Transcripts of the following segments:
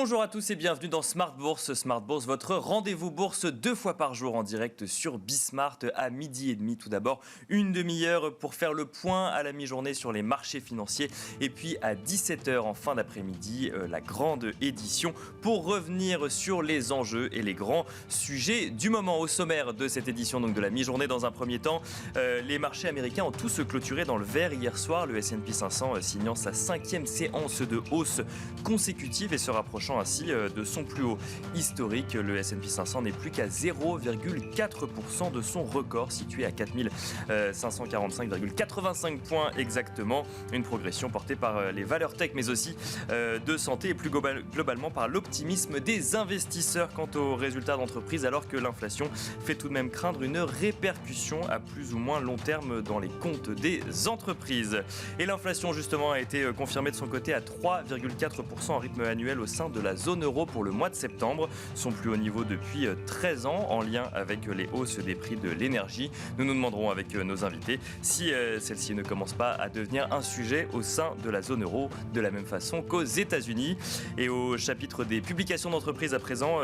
Bonjour à tous et bienvenue dans Smart Bourse. Smart Bourse, votre rendez-vous bourse 2 fois par jour en direct sur Bismart à 12h30. Tout d'abord, une demi-heure pour faire le point à la mi-journée sur les marchés financiers. Et puis à 17h en fin d'après-midi, la grande édition pour revenir sur les enjeux et les grands sujets du moment. Au sommaire de cette édition, donc de la mi-journée, dans un premier temps, les marchés américains ont tous clôturé dans le vert hier soir. Le S&P 500 signant sa 5e séance de hausse consécutive et se rapprochant ainsi de son plus haut historique. Le S&P 500 n'est plus qu'à 0,4% de son record situé à 4545,85 points exactement. Une progression portée par les valeurs tech mais aussi de santé et plus globalement par l'optimisme des investisseurs quant aux résultats d'entreprise, alors que l'inflation fait tout de même craindre une répercussion à plus ou moins long terme dans les comptes des entreprises. Et l'inflation justement a été confirmée de son côté à 3,4% en rythme annuel au sein de la zone euro pour le mois de septembre, son plus haut niveau depuis 13 ans, en lien avec les hausses des prix de l'énergie. Nous nous demanderons avec nos invités si celle-ci ne commence pas à devenir un sujet au sein de la zone euro, de la même façon qu'aux États-Unis. Et au chapitre des publications d'entreprises à présent,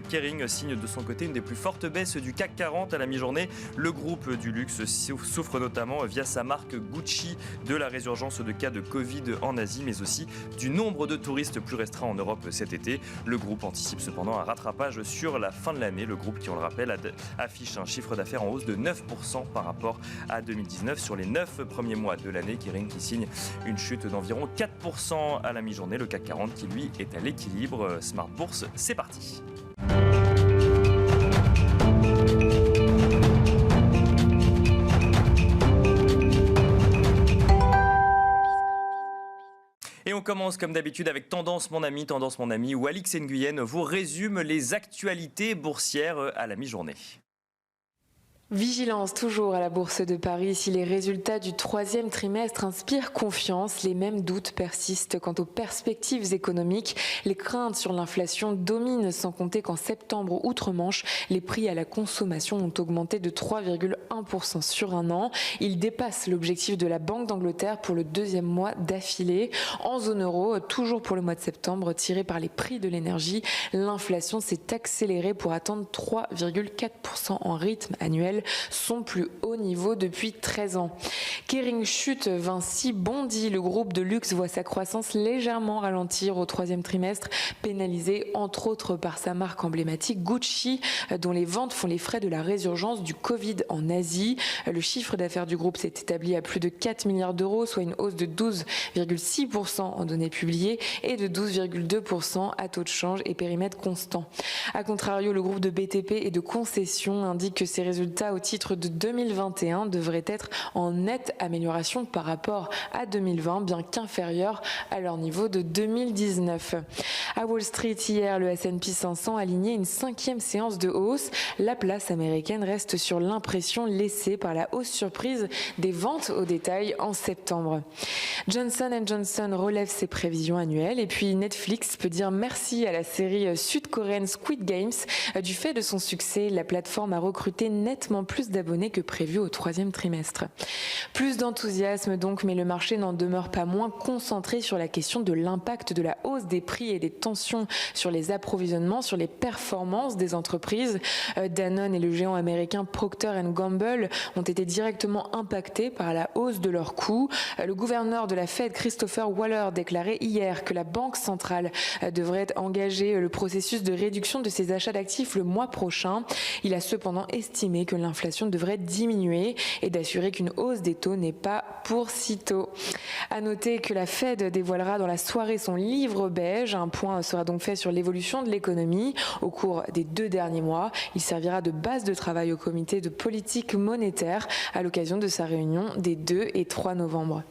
Kering signe de son côté une des plus fortes baisses du CAC 40 à la mi-journée. Le groupe du luxe souffre notamment via sa marque Gucci de la résurgence de cas de Covid en Asie, mais aussi du nombre de touristes plus restreint en Europe cet été. Le groupe anticipe cependant un rattrapage sur la fin de l'année. Le groupe qui, on le rappelle, affiche un chiffre d'affaires en hausse de 9% par rapport à 2019 sur les 9 premiers mois de l'année. Kering qui signe une chute d'environ 4% à la mi-journée. Le CAC 40 qui lui est à l'équilibre. Smart Bourse, c'est parti. Et on commence comme d'habitude avec Tendance mon ami, où Alix Nguyen vous résume les actualités boursières à la mi-journée. Vigilance toujours à la Bourse de Paris. Si les résultats du troisième trimestre inspirent confiance, les mêmes doutes persistent quant aux perspectives économiques. Les craintes sur l'inflation dominent, sans compter qu'en septembre outre-Manche, les prix à la consommation ont augmenté de 3,1% sur un an. Ils dépassent l'objectif de la Banque d'Angleterre pour le deuxième mois d'affilée. En zone euro, toujours pour le mois de septembre, tiré par les prix de l'énergie, l'inflation s'est accélérée pour atteindre 3,4% en rythme annuel, son plus haut niveau depuis 13 ans. Kering chute, Vinci bondit. Le groupe de luxe voit sa croissance légèrement ralentir au troisième trimestre, pénalisé entre autres par sa marque emblématique Gucci, dont les ventes font les frais de la résurgence du Covid en Asie. Le chiffre d'affaires du groupe s'est établi à plus de 4 milliards d'euros, soit une hausse de 12,6% en données publiées et de 12,2% à taux de change et périmètre constant. A contrario, le groupe de BTP et de concessions indique que ses résultats au titre de 2021 devrait être en nette amélioration par rapport à 2020, bien qu'inférieur à leur niveau de 2019. À Wall Street hier, le S&P 500 a aligné une 5e séance de hausse. La place américaine reste sur l'impression laissée par la hausse surprise des ventes au détail en septembre. Johnson & Johnson relève ses prévisions annuelles et puis Netflix peut dire merci à la série sud-coréenne Squid Games. Du fait de son succès, la plateforme a recruté nettement plus d'abonnés que prévu au troisième trimestre. Plus d'enthousiasme donc, mais le marché n'en demeure pas moins concentré sur la question de l'impact de la hausse des prix et des tensions sur les approvisionnements, sur les performances des entreprises. Danone et le géant américain Procter & Gamble ont été directement impactés par la hausse de leurs coûts. Le gouverneur de la Fed, Christopher Waller, déclarait hier que la Banque centrale devrait engager le processus de réduction de ses achats d'actifs le mois prochain. Il a cependant estimé que l'inflation devrait diminuer et d'assurer qu'une hausse des taux n'est pas pour sitôt. À noter que la Fed dévoilera dans la soirée son livre beige. Un point sera donc fait sur l'évolution de l'économie au cours des 2 derniers mois. Il servira de base de travail au comité de politique monétaire à l'occasion de sa réunion des 2 et 3 novembre.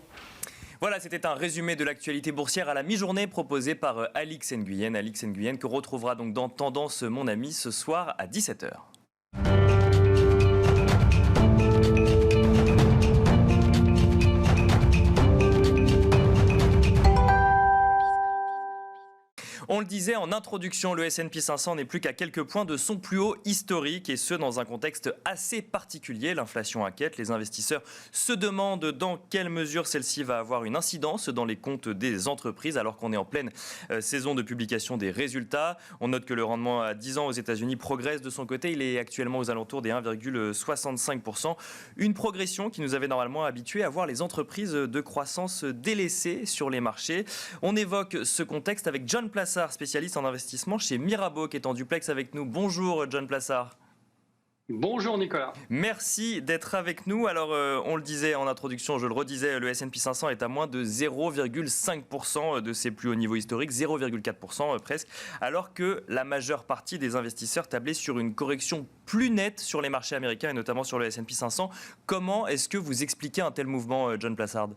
Voilà, c'était un résumé de l'actualité boursière à la mi-journée proposé par Alix Nguyen. Alix Nguyen que retrouvera donc dans Tendance mon ami ce soir à 17h. On le le disait en introduction, le S&P 500 n'est plus qu'à quelques points de son plus haut historique et ce dans un contexte assez particulier. L'inflation inquiète, les investisseurs se demandent dans quelle mesure celle-ci va avoir une incidence dans les comptes des entreprises alors qu'on est en pleine saison de publication des résultats. On note que le rendement à 10 ans aux États-Unis progresse de son côté. Il est actuellement aux alentours des 1,65%. Une progression qui nous avait normalement habitués à voir les entreprises de croissance délaissées sur les marchés. On évoque ce contexte avec John Plassard, spécialiste en investissement chez Mirabeau, qui est en duplex avec nous. Bonjour John Plassard. Bonjour Nicolas. Merci d'être avec nous. Alors, on le disait en introduction, je le redisais, le S&P 500 est à moins de 0,5% de ses plus hauts niveaux historiques, 0,4% presque, alors que la majeure partie des investisseurs tablaient sur une correction plus nette sur les marchés américains et notamment sur le S&P 500. Comment est-ce que vous expliquez un tel mouvement, John Plassard ?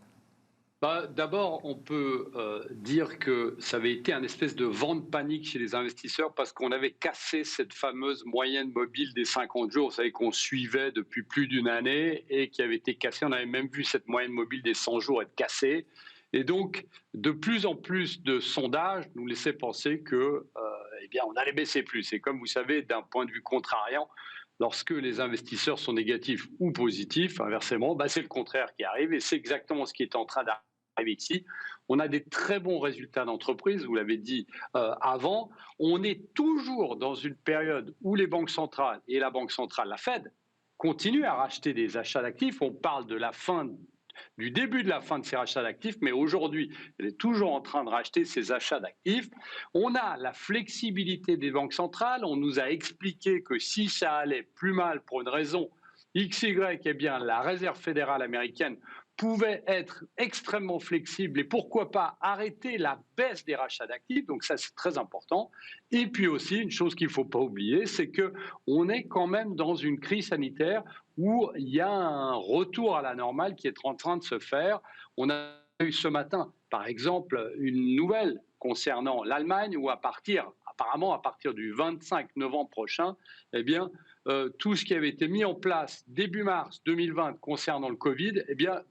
D'abord, on peut dire que ça avait été un espèce de vent de panique chez les investisseurs parce qu'on avait cassé cette fameuse moyenne mobile des 50 jours, vous savez, qu'on suivait depuis plus d'une année et qui avait été cassée. On avait même vu cette moyenne mobile des 100 jours être cassée. Et donc, de plus en plus de sondages nous laissaient penser que, on allait baisser plus. Et comme vous savez, d'un point de vue contrariant, lorsque les investisseurs sont négatifs ou positifs, inversement, c'est le contraire qui arrive et c'est exactement ce qui est en train d'arriver ici. On a des très bons résultats d'entreprise, vous l'avez dit avant. On est toujours dans une période où les banques centrales et la banque centrale, la Fed, continuent à racheter des achats d'actifs. On parle de la fin du début de la fin de ces rachats d'actifs, mais aujourd'hui, elle est toujours en train de racheter ces achats d'actifs. On a la flexibilité des banques centrales. On nous a expliqué que si ça allait plus mal pour une raison XY, la Réserve fédérale américaine pouvait être extrêmement flexible et pourquoi pas arrêter la baisse des rachats d'actifs. Donc ça, c'est très important. Et puis aussi, une chose qu'il ne faut pas oublier, c'est qu'on est quand même dans une crise sanitaire où il y a un retour à la normale qui est en train de se faire. On a eu ce matin, par exemple, une nouvelle concernant l'Allemagne où apparemment à partir du 25 novembre prochain, tout ce qui avait été mis en place début mars 2020 concernant le Covid,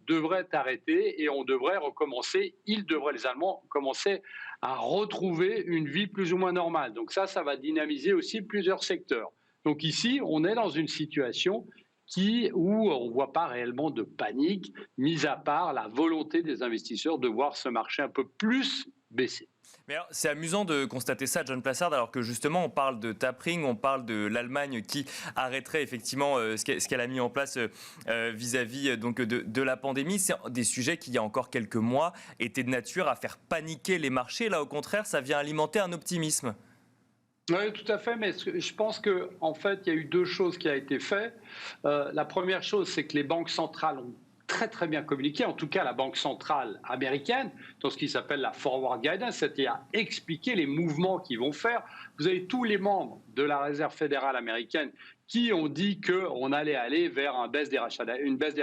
devrait être arrêté et on devrait recommencer, les Allemands, commencer à retrouver une vie plus ou moins normale. Donc ça va dynamiser aussi plusieurs secteurs. Donc ici, on est dans une situation où on ne voit pas réellement de panique, mis à part la volonté des investisseurs de voir ce marché un peu plus baisser. Mais alors, c'est amusant de constater ça, John Plassard, alors que justement on parle de tapering, on parle de l'Allemagne qui arrêterait effectivement ce qu'elle a mis en place vis-à-vis donc de la pandémie. C'est des sujets qui, il y a encore quelques mois, étaient de nature à faire paniquer les marchés. Là, au contraire, ça vient alimenter un optimisme. Oui, tout à fait, mais je pense qu'en fait, il y a eu deux choses qui ont été faites. La première chose, c'est que les banques centrales ont très très bien communiqué, en tout cas la Banque centrale américaine, dans ce qui s'appelle la forward guidance, c'est-à-dire expliquer les mouvements qu'ils vont faire. Vous avez tous les membres de la Réserve fédérale américaine qui ont dit qu'on allait aller vers une baisse des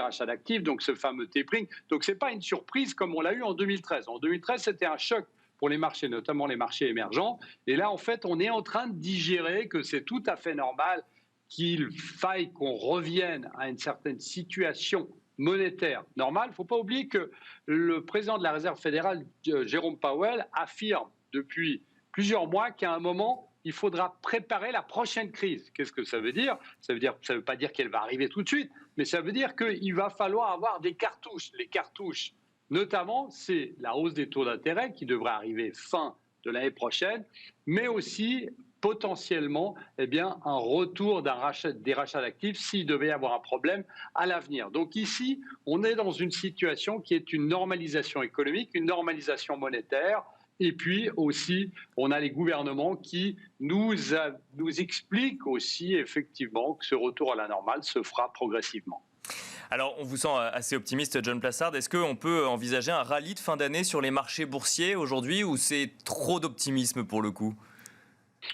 rachats d'actifs, donc ce fameux tapering. Donc ce n'est pas une surprise comme on l'a eu en 2013. En 2013, c'était un choc pour les marchés, notamment les marchés émergents. Et là, en fait, on est en train de digérer que c'est tout à fait normal qu'il faille qu'on revienne à une certaine situation monétaire normale. Il ne faut pas oublier que le président de la Réserve fédérale, Jérôme Powell, affirme depuis plusieurs mois qu'à un moment, il faudra préparer la prochaine crise. Qu'est-ce que ça veut dire ? Ça ne veut pas dire qu'elle va arriver tout de suite, mais ça veut dire qu'il va falloir avoir des cartouches. Les cartouches, notamment, c'est la hausse des taux d'intérêt qui devrait arriver fin de l'année prochaine, mais aussi potentiellement un retour des rachats d'actifs s'il devait y avoir un problème à l'avenir. Donc ici, on est dans une situation qui est une normalisation économique, une normalisation monétaire, et puis aussi, on a les gouvernements qui nous expliquent aussi effectivement que ce retour à la normale se fera progressivement. Alors, on vous sent assez optimiste, John Plassard. Est-ce qu'on peut envisager un rallye de fin d'année sur les marchés boursiers aujourd'hui ou c'est trop d'optimisme pour le coup ?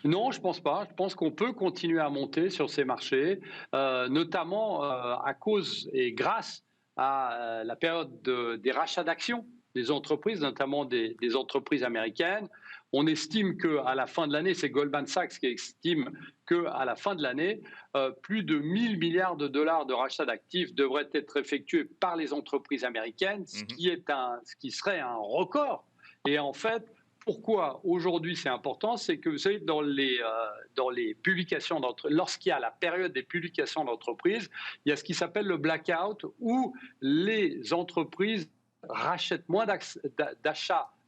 Non, je ne pense pas. Je pense qu'on peut continuer à monter sur ces marchés, notamment à cause et grâce à la période des rachats d'actions des entreprises, notamment des entreprises américaines. On estime qu'à la fin de l'année, c'est Goldman Sachs qui estime qu'à la fin de l'année, plus de 1 000 milliards de dollars de rachats d'actifs devraient être effectués par les entreprises américaines, ce qui serait un record. Et en fait, pourquoi aujourd'hui c'est important, c'est que vous savez, dans les publications lorsqu'il y a la période des publications d'entreprise, il y a ce qui s'appelle le blackout, où les entreprises rachètent moins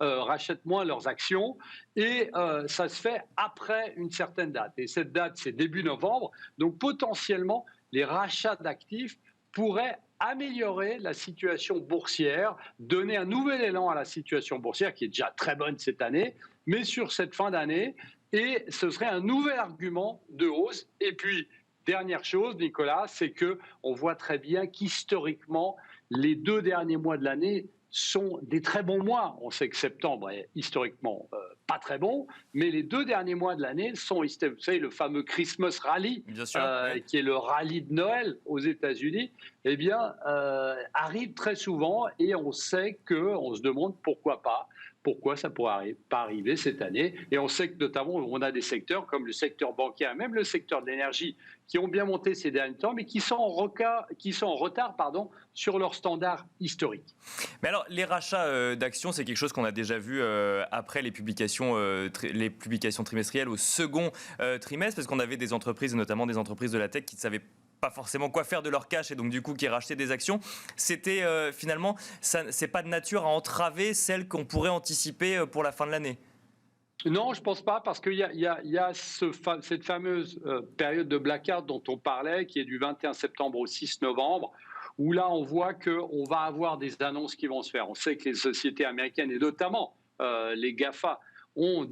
rachètent moins leurs actions, et ça se fait après une certaine date. Et cette date, c'est début novembre. Donc potentiellement, les rachats d'actifs pourraient améliorer la situation boursière, donner un nouvel élan à la situation boursière qui est déjà très bonne cette année, mais sur cette fin d'année, et ce serait un nouvel argument de hausse. Et puis, dernière chose, Nicolas, c'est qu'on voit très bien qu'historiquement, les 2 derniers mois de l'année sont des très bons mois. On sait que septembre est historiquement pas très bon, mais les 2 derniers mois de l'année sont, vous savez, le fameux Christmas Rally, Bien sûr, oui. qui est le rallye de Noël aux États-Unis, eh bien, arrive très souvent, et on sait on se demande pourquoi ça pourrait pas arriver cette année. Et on sait que notamment, on a des secteurs comme le secteur bancaire, même le secteur de l'énergie, qui ont bien monté ces derniers temps, mais qui sont en retard sur leurs standards historiques. Mais alors, les rachats d'actions, c'est quelque chose qu'on a déjà vu après les publications trimestrielles au second trimestre, parce qu'on avait des entreprises, notamment des entreprises de la tech, qui ne savaient pas forcément quoi faire de leur cash et donc du coup qui rachetaient des actions. C'était finalement, c'est pas de nature à entraver celles qu'on pourrait anticiper pour la fin de l'année. Non, je ne pense pas, parce qu'il y a cette fameuse période de blackout dont on parlait, qui est du 21 septembre au 6 novembre, où là, on voit qu'on va avoir des annonces qui vont se faire. On sait que les sociétés américaines, et notamment les GAFA, ont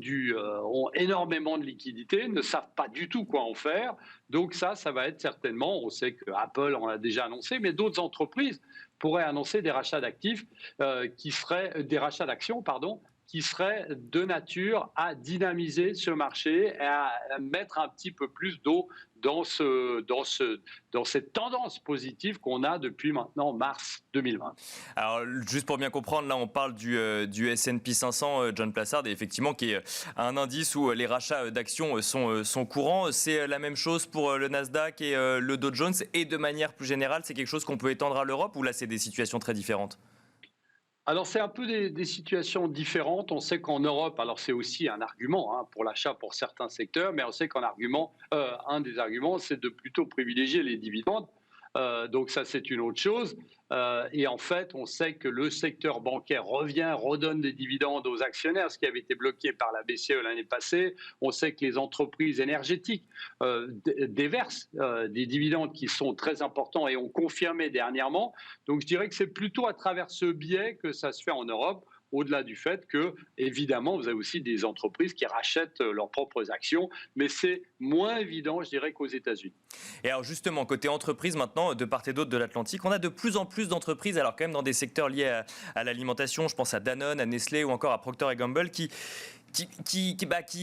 énormément de liquidités, ne savent pas du tout quoi en faire. Donc ça va être certainement, on sait que Apple en a déjà annoncé, mais d'autres entreprises pourraient annoncer des rachats d'actifs des rachats d'actions, qui serait de nature à dynamiser ce marché et à mettre un petit peu plus d'eau dans cette tendance positive qu'on a depuis maintenant mars 2020. Alors, juste pour bien comprendre, là, on parle du S&P 500, John Plassard, et effectivement, qui est un indice où les rachats d'actions sont courants. C'est la même chose pour le Nasdaq et le Dow Jones, et de manière plus générale, c'est quelque chose qu'on peut étendre à l'Europe, ou là, c'est des situations très différentes ? Alors, c'est un peu des situations différentes. On sait qu'en Europe, alors c'est aussi un argument pour l'achat pour certains secteurs, mais on sait un des arguments, c'est de plutôt privilégier les dividendes. Donc ça, c'est une autre chose. Et en fait, on sait que le secteur bancaire redonne des dividendes aux actionnaires, ce qui avait été bloqué par la BCE l'année passée. On sait que les entreprises énergétiques déversent des dividendes qui sont très importants et ont confirmé dernièrement. Donc je dirais que c'est plutôt à travers ce biais que ça se fait en Europe, au-delà du fait que, évidemment, vous avez aussi des entreprises qui rachètent leurs propres actions, mais c'est moins évident, je dirais, qu'aux États-Unis. Et alors justement, côté entreprise maintenant, de part et d'autre de l'Atlantique, on a de plus en plus d'entreprises, alors quand même dans des secteurs liés à l'alimentation, je pense à Danone, à Nestlé ou encore à Procter & Gamble, qui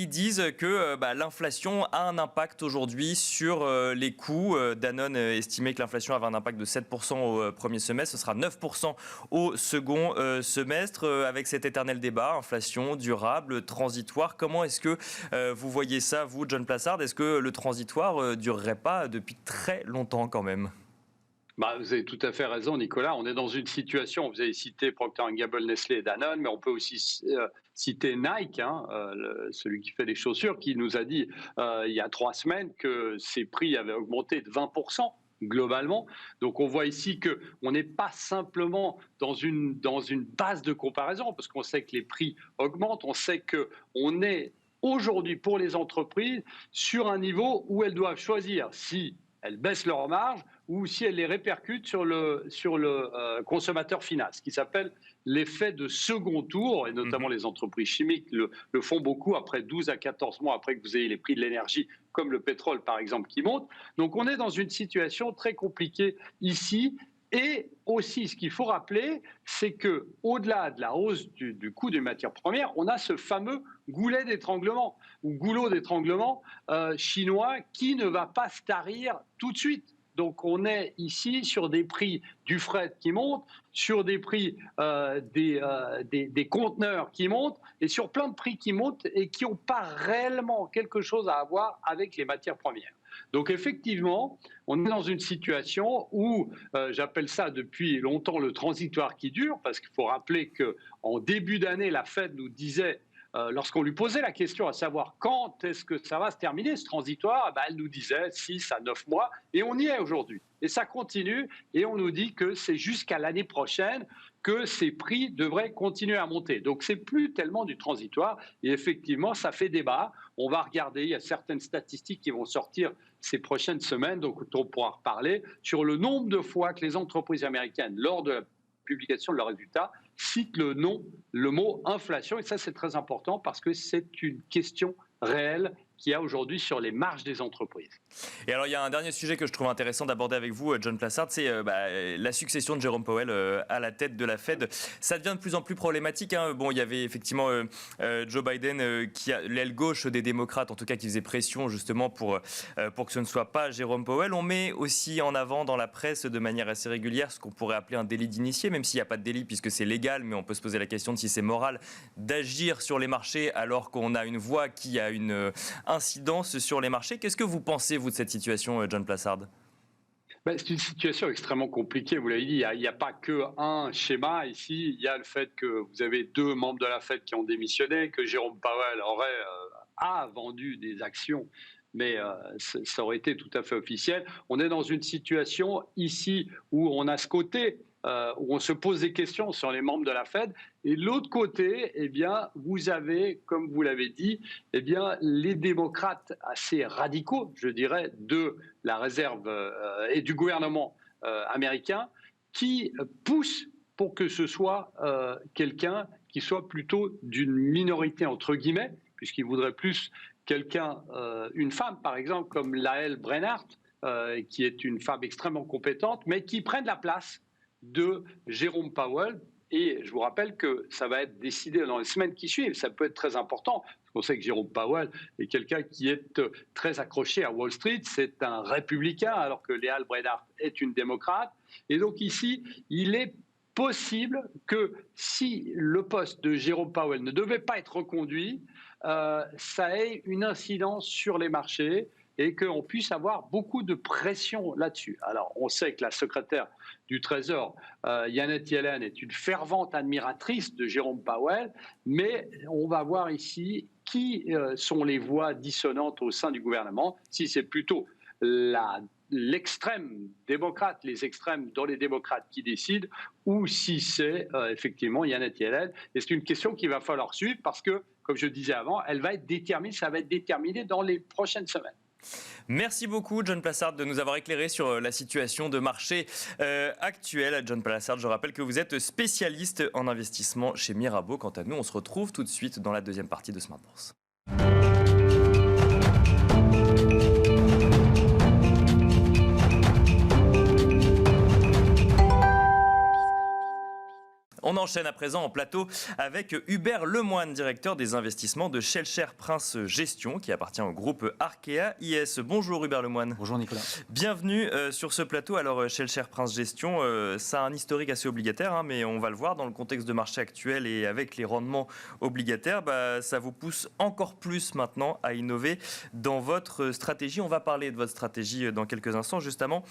disent que l'inflation a un impact aujourd'hui sur les coûts. Danone estimait que l'inflation avait un impact de 7% au premier semestre, ce sera 9% au second semestre, avec cet éternel débat, inflation durable, transitoire. Comment est-ce que vous voyez ça, vous, John Plassard ? Est-ce que le transitoire durerait pas depuis très longtemps quand même ? Vous avez tout à fait raison, Nicolas. On est dans une situation, vous avez cité Procter & Gamble, Nestlé et Danone, mais on peut aussi citer Nike, celui qui fait les chaussures, qui nous a dit il y a 3 semaines que ses prix avaient augmenté de 20%. Globalement. Donc on voit ici qu'on n'est pas simplement dans une base de comparaison, parce qu'on sait que les prix augmentent, on sait qu'on est aujourd'hui pour les entreprises sur un niveau où elles doivent choisir si elles baissent leurs marges ou si elles les répercutent sur le consommateur final, ce qui s'appelle l'effet de second tour, et notamment les entreprises chimiques le font beaucoup après 12 à 14 mois après que vous ayez les prix de l'énergie, comme le pétrole par exemple, qui montent. Donc on est dans une situation très compliquée ici. Et aussi, ce qu'il faut rappeler, c'est qu'au-delà de la hausse du coût des matières premières, on a ce fameux goulot d'étranglement chinois qui ne va pas se tarir tout de suite. Donc on est ici sur des prix du fret qui montent, sur des prix des conteneurs qui montent, et sur plein de prix qui montent et qui n'ont pas réellement quelque chose à voir avec les matières premières. Donc effectivement, on est dans une situation où, j'appelle ça depuis longtemps le transitoire qui dure, parce qu'il faut rappeler qu'en début d'année, la Fed nous disait lorsqu'on lui posait la question à savoir quand est-ce que ça va se terminer, ce transitoire, elle nous disait 6 à 9 mois, et on y est aujourd'hui. Et ça continue, et on nous dit que c'est jusqu'à l'année prochaine que ces prix devraient continuer à monter. Donc, c'est plus tellement du transitoire, et effectivement, ça fait débat. On va regarder, il y a certaines statistiques qui vont sortir ces prochaines semaines, donc on pourra reparler sur le nombre de fois que les entreprises américaines, lors de la publication de leurs résultats, citent le mot inflation. Et ça, c'est très important parce que c'est une question réelle qu'il y a aujourd'hui sur les marges des entreprises. Et alors, il y a un dernier sujet que je trouve intéressant d'aborder avec vous, John Plassard, c'est la succession de Jérôme Powell à la tête de la Fed. Ça devient de plus en plus problématique. Bon, il y avait effectivement Joe Biden, l'aile gauche des démocrates, en tout cas, qui faisait pression justement pour que ce ne soit pas Jérôme Powell. On met aussi en avant dans la presse de manière assez régulière ce qu'on pourrait appeler un délit d'initié, même s'il n'y a pas de délit puisque c'est légal, mais on peut se poser la question de si c'est moral d'agir sur les marchés alors qu'on a une voix qui a une incidence sur les marchés. Qu'est-ce que vous pensez, vous, de cette situation, John Plassard ? C'est une situation extrêmement compliquée, vous l'avez dit, il n'y a pas qu'un schéma ici, il y a le fait que vous avez 2 membres de la Fed qui ont démissionné, que Jérôme Powell a vendu des actions, mais ça aurait été tout à fait officiel. On est dans une situation ici où on a ce côté où on se pose des questions sur les membres de la Fed. Et de l'autre côté, vous avez, comme vous l'avez dit, les démocrates assez radicaux, je dirais, de la réserve et du gouvernement américain qui poussent pour que ce soit quelqu'un qui soit plutôt d'une minorité, entre guillemets, puisqu'ils voudraient plus une femme, par exemple, comme Lael Brainard, qui est une femme extrêmement compétente, mais qui prenne la place de Jérôme Powell. Et je vous rappelle que ça va être décidé dans les semaines qui suivent. Ça peut être très important, parce qu'on sait que Jérôme Powell est quelqu'un qui est très accroché à Wall Street. C'est un républicain, alors que Lael Brainard est une démocrate. Et donc ici, il est possible que si le poste de Jérôme Powell ne devait pas être reconduit, ça ait une incidence sur les marchés et qu'on puisse avoir beaucoup de pression là-dessus. Alors, on sait que la secrétaire du Trésor, Janet Yellen, est une fervente admiratrice de Jérôme Powell, mais on va voir ici qui sont les voix dissonantes au sein du gouvernement, si c'est plutôt l'extrême démocrate, les extrêmes dans les démocrates qui décident, ou si c'est effectivement Janet Yellen. Et c'est une question qu'il va falloir suivre parce que, comme je le disais avant, ça va être déterminé dans les prochaines semaines. Merci beaucoup, John Plassard, de nous avoir éclairé sur la situation de marché actuelle. John Plassard, je rappelle que vous êtes spécialiste en investissement chez Mirabeau. Quant à nous, on se retrouve tout de suite dans la deuxième partie de Smart Bourse. On enchaîne à présent en plateau avec Hubert Lemoine, directeur des investissements de Shellshare Prince Gestion, qui appartient au groupe Arkea IS. Bonjour Hubert Lemoine. Bonjour Nicolas. Bienvenue sur ce plateau. Alors Shellshare Prince Gestion, ça a un historique assez obligataire, mais on va le voir dans le contexte de marché actuel et avec les rendements obligataires, ça vous pousse encore plus maintenant à innover dans votre stratégie. On va parler de votre stratégie dans quelques instants, justement.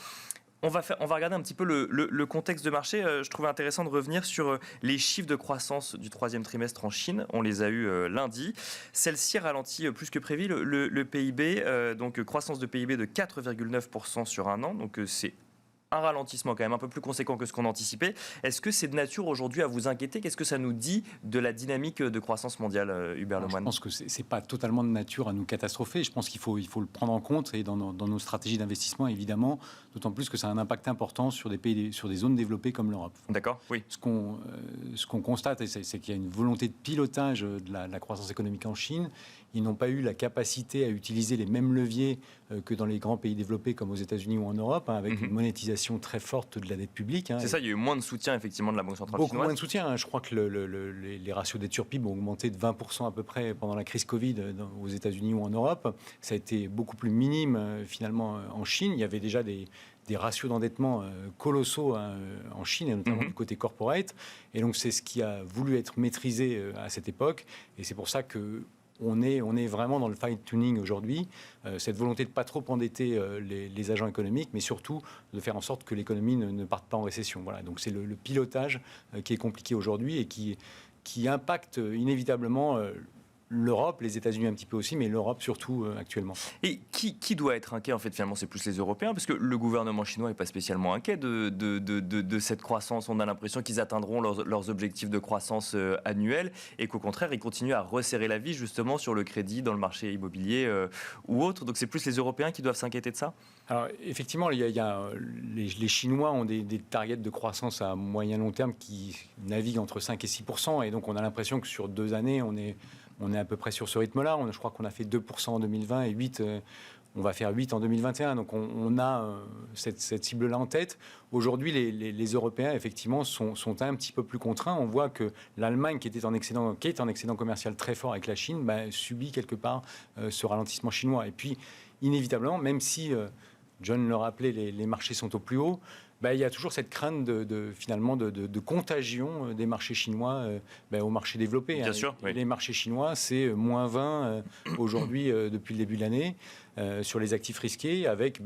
On va regarder un petit peu le contexte de marché. Je trouvais intéressant de revenir sur les chiffres de croissance du troisième trimestre en Chine. On les a eus lundi. Celle-ci ralentit plus que prévu. Le PIB, donc croissance de PIB de 4,9% sur un an. Donc c'est un ralentissement quand même un peu plus conséquent que ce qu'on anticipait. Est-ce que c'est de nature aujourd'hui à vous inquiéter ? Qu'est-ce que ça nous dit de la dynamique de croissance mondiale, Hubert Lemoine ? Je pense que ce n'est pas totalement de nature à nous catastropher. Je pense qu'il faut le prendre en compte et dans nos stratégies d'investissement, évidemment, d'autant plus que ça a un impact important sur des pays, sur des zones développées comme l'Europe. D'accord, oui. Ce qu'on constate, c'est qu'il y a une volonté de pilotage de la croissance économique en Chine. Ils n'ont pas eu la capacité à utiliser les mêmes leviers que dans les grands pays développés comme aux États-Unis ou en Europe, avec une monétisation très forte de la dette publique. C'est ça, il y a eu moins de soutien effectivement de la Banque centrale chinoise. Beaucoup moins de soutien. Je crois que les ratios dette sur PIB ont augmenté de 20% à peu près pendant la crise Covid aux États-Unis ou en Europe. Ça a été beaucoup plus minime finalement en Chine. Il y avait déjà des ratios d'endettement colossaux en Chine, et notamment du côté corporate. Et donc c'est ce qui a voulu être maîtrisé à cette époque. Et c'est pour ça que on est vraiment dans le fine-tuning aujourd'hui, cette volonté de ne pas trop endetter les agents économiques, mais surtout de faire en sorte que l'économie ne parte pas en récession. Voilà. Donc c'est le pilotage qui est compliqué aujourd'hui et qui impacte inévitablement l'Europe, les États-Unis un petit peu aussi, mais l'Europe surtout actuellement. Et qui doit être inquiet en fait finalement? C'est plus les Européens, parce que le gouvernement chinois n'est pas spécialement inquiet de cette croissance. On a l'impression qu'ils atteindront leurs objectifs de croissance annuels et qu'au contraire ils continuent à resserrer la vis justement sur le crédit dans le marché immobilier ou autre. Donc c'est plus les Européens qui doivent s'inquiéter de ça? Alors effectivement, les Chinois ont des targets de croissance à moyen long terme qui naviguent entre 5 et 6%, et donc on a l'impression que sur 2 années, on est à peu près sur ce rythme-là. Je crois qu'on a fait 2% en 2020 et 8%, on va faire 8% en 2021. Donc on a cette cible-là en tête. Aujourd'hui, les Européens, effectivement, sont un petit peu plus contraints. On voit que l'Allemagne, qui est en excédent commercial très fort avec la Chine, subit quelque part ce ralentissement chinois. Et puis, inévitablement, même si, John le rappelait, les marchés sont au plus haut, il y a toujours cette crainte finalement de contagion des marchés chinois aux marchés développés. Bien sûr, oui. Les marchés chinois, c'est moins 20 aujourd'hui depuis le début de l'année sur les actifs risqués, avec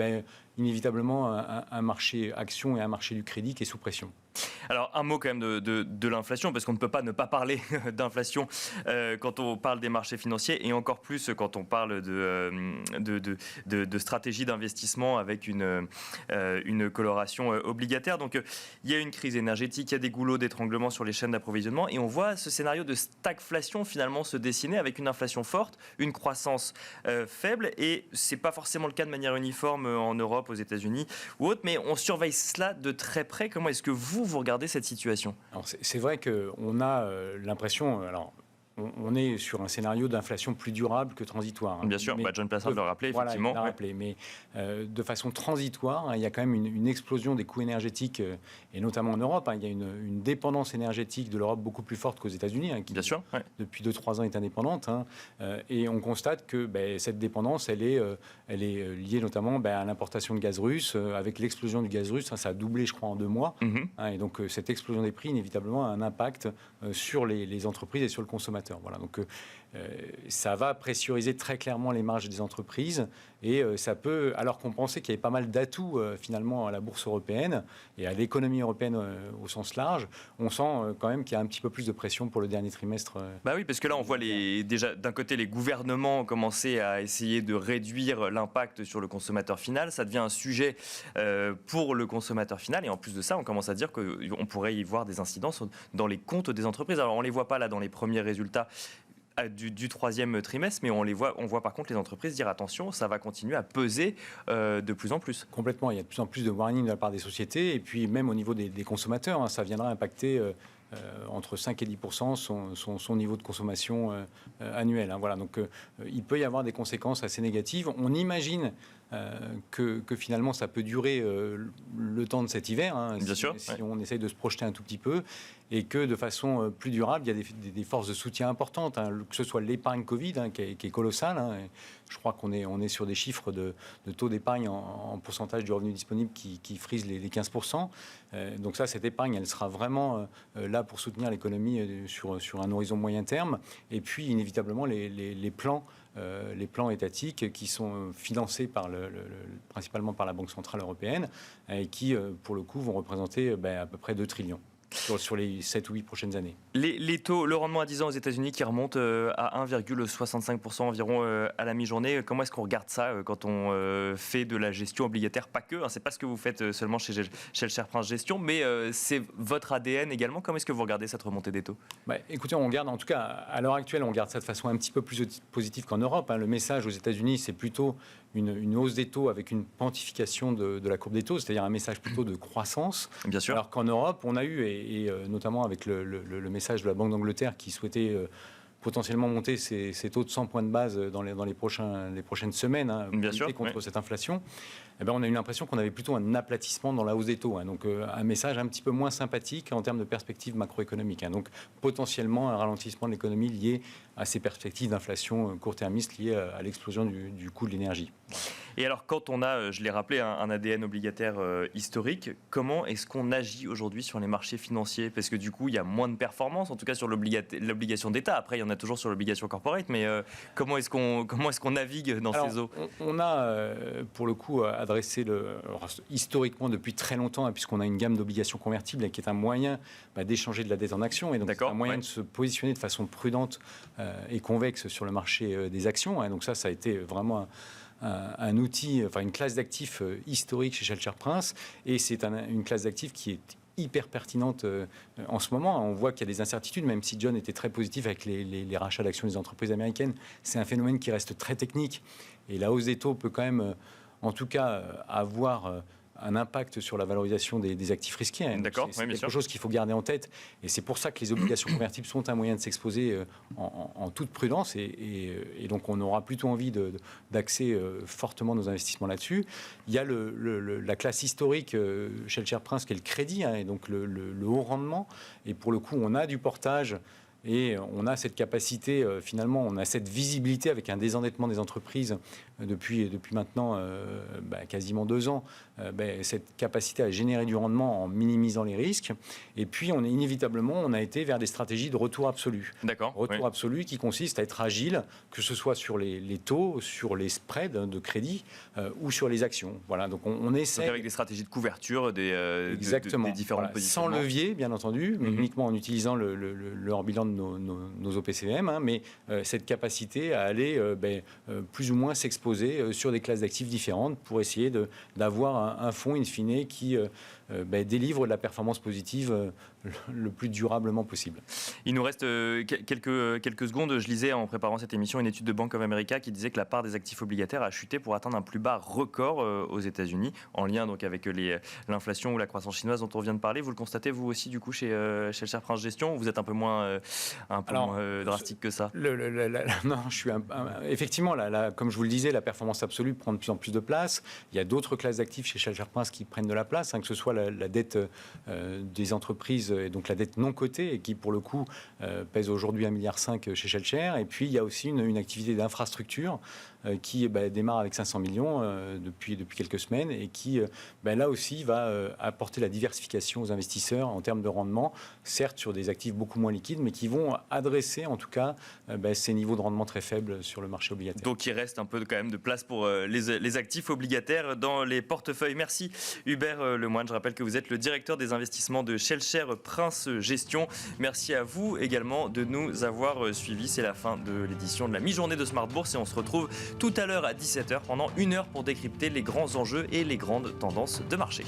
inévitablement un marché action et un marché du crédit qui est sous pression. Alors un mot quand même de l'inflation, parce qu'on ne peut pas ne pas parler d'inflation quand on parle des marchés financiers, et encore plus quand on parle de stratégie d'investissement avec une coloration obligataire. Donc il y a une crise énergétique, il y a des goulots d'étranglement sur les chaînes d'approvisionnement, et on voit ce scénario de stagflation finalement se dessiner avec une inflation forte, une croissance faible, et c'est pas forcément le cas de manière uniforme en Europe, aux États-Unis ou autre, mais on surveille cela de très près. Comment est-ce que vous regardez cette situation? Alors c'est vrai qu'on a l'impression... On est sur un scénario d'inflation plus durable que transitoire. Bien sûr, John Plassard le rappelait, effectivement. Voilà, mais de façon transitoire, il y a quand même une explosion des coûts énergétiques, et notamment en Europe. Il y a une dépendance énergétique de l'Europe beaucoup plus forte qu'aux États-Unis, qui, bien sûr, depuis 2-3 ans, est indépendante. Et on constate que cette dépendance, elle est liée notamment à l'importation de gaz russe. Avec l'explosion du gaz russe, ça a doublé, je crois, en 2 mois. Et donc, cette explosion des prix, inévitablement, a un impact sur les entreprises et sur le consommateur. Voilà, donc ça va pressuriser très clairement les marges des entreprises, et ça peut, alors qu'on pensait qu'il y avait pas mal d'atouts finalement à la bourse européenne et à l'économie européenne au sens large, on sent quand même qu'il y a un petit peu plus de pression pour le dernier trimestre. Oui, parce que là on voit déjà d'un côté les gouvernements commencer à essayer de réduire l'impact sur le consommateur final, ça devient un sujet pour le consommateur final, et en plus de ça on commence à dire qu'on pourrait y voir des incidences dans les comptes des entreprises. Alors on ne les voit pas là dans les premiers résultats du troisième trimestre, mais on voit par contre les entreprises dire attention, ça va continuer à peser de plus en plus. Complètement, il y a de plus en plus de warning de la part des sociétés, et puis même au niveau des consommateurs, ça viendra impacter entre 5 et 10% son niveau de consommation annuel. Voilà, donc il peut y avoir des conséquences assez négatives. On imagine que finalement ça peut durer le temps de cet hiver, Bien sûr, si on essaye de se projeter un tout petit peu, et que de façon plus durable, il y a des forces de soutien importantes, que ce soit l'épargne Covid qui est colossale. Je crois qu'on est sur des chiffres de taux d'épargne en pourcentage du revenu disponible qui frisent les 15%. Donc cette épargne, elle sera vraiment là pour soutenir l'économie sur un horizon moyen terme. Et puis inévitablement les plans étatiques qui sont financés principalement par la Banque Centrale Européenne, et qui, pour le coup, vont représenter à peu près 2 trillions. Sur les 7 ou 8 prochaines années. Les taux, le rendement à 10 ans aux États-Unis qui remonte à 1,65% environ à la mi-journée. Comment est-ce qu'on regarde ça quand on fait de la gestion obligataire? Pas que, c'est pas ce que vous faites seulement chez le Cher Prince Gestion, mais c'est votre ADN également. Comment est-ce que vous regardez cette remontée des taux? Écoutez, on regarde, en tout cas, à l'heure actuelle, on regarde ça de façon un petit peu plus positive qu'en Europe. Le message aux États-Unis, c'est plutôt une hausse des taux avec une quantification de la courbe des taux, c'est-à-dire un message plutôt de croissance. Bien sûr. Alors qu'en Europe, on a eu, et notamment avec le message de la Banque d'Angleterre qui souhaitait potentiellement monter ses taux de 100 points de base dans les prochaines semaines pour lutter contre cette inflation, on a eu l'impression qu'on avait plutôt un aplatissement dans la hausse des taux. Donc un message un petit peu moins sympathique en termes de perspectives macroéconomiques. Donc potentiellement un ralentissement de l'économie lié à ces perspectives d'inflation court-termiste liées à l'explosion du coût de l'énergie. Et alors, quand on a, je l'ai rappelé, un ADN obligataire historique, comment est-ce qu'on agit aujourd'hui sur les marchés financiers? Parce que du coup, il y a moins de performance, en tout cas sur l'obligation d'État. Après, il y en a toujours sur l'obligation corporate, mais comment est-ce qu'on navigue dans ces eaux? On a, pour le coup, adressé historiquement depuis très longtemps, puisqu'on a une gamme d'obligations convertibles qui est un moyen d'échanger de la dette en actions, et donc c'est un moyen de se positionner de façon prudente et convexe sur le marché des actions. Donc ça a été vraiment un outil, enfin une classe d'actifs historique chez Schelcher Prince, et c'est une classe d'actifs qui est hyper pertinente en ce moment. On voit qu'il y a des incertitudes, même si John était très positif avec les rachats d'actions des entreprises américaines. C'est un phénomène qui reste très technique, et la hausse des taux peut quand même, en tout cas, avoir un impact sur la valorisation des actifs risqués. D'accord, c'est quelque chose qu'il faut garder en tête, et c'est pour ça que les obligations convertibles sont un moyen de s'exposer en toute prudence, et donc on aura plutôt envie d'axer fortement nos investissements là-dessus. Il y a la classe historique Schelcher Prince qui est le crédit, et donc le haut rendement, et pour le coup on a du portage. Et on a cette capacité, finalement, on a cette visibilité avec un désendettement des entreprises depuis maintenant quasiment 2 ans, cette capacité à générer du rendement en minimisant les risques. Et puis, on a été vers des stratégies de retour absolu. D'accord. Retour absolu qui consiste à être agile, que ce soit sur les taux, sur les spreads de crédit ou sur les actions. Voilà, donc on essaie... Donc avec des stratégies de couverture des différentes positions. Sans levier, bien entendu, mais uniquement en utilisant le hors-bilan de nos OPCVM, mais cette capacité à aller plus ou moins s'exposer sur des classes d'actifs différentes pour essayer d'avoir un fonds in fine qui délivre de la performance positive le plus durablement possible. Il nous reste quelques secondes. Je lisais en préparant cette émission une étude de Bank of America qui disait que la part des actifs obligataires a chuté pour atteindre un plus bas record aux États-Unis, en lien donc avec l'inflation ou la croissance chinoise dont on vient de parler. Vous le constatez vous aussi du coup chez Schelcher Prince Gestion? Vous êtes un peu moins drastique que ça? Non, je suis effectivement comme je vous le disais, la performance absolue prend de plus en plus de place. Il y a d'autres classes d'actifs chez Schelcher Prince qui prennent de la place, que ce soit la dette des entreprises, et donc la dette non cotée, et qui pour le coup pèse aujourd'hui 1,5 milliard chez Schelcher. Et puis il y a aussi une activité d'infrastructure qui démarre avec 500 millions depuis quelques semaines, et qui là aussi va apporter la diversification aux investisseurs en termes de rendement, certes sur des actifs beaucoup moins liquides, mais qui vont adresser en tout cas ces niveaux de rendement très faibles sur le marché obligataire. Donc il reste un peu quand même de place pour les actifs obligataires dans les portefeuilles. Merci Hubert Lemoine. Je rappelle que vous êtes le directeur des investissements de Schelcher Prince Gestion. Merci à vous également de nous avoir suivis. C'est la fin de l'édition de la mi-journée de Smart Bourse, et on se retrouve tout à l'heure à 17h pendant 1 heure pour décrypter les grands enjeux et les grandes tendances de marché.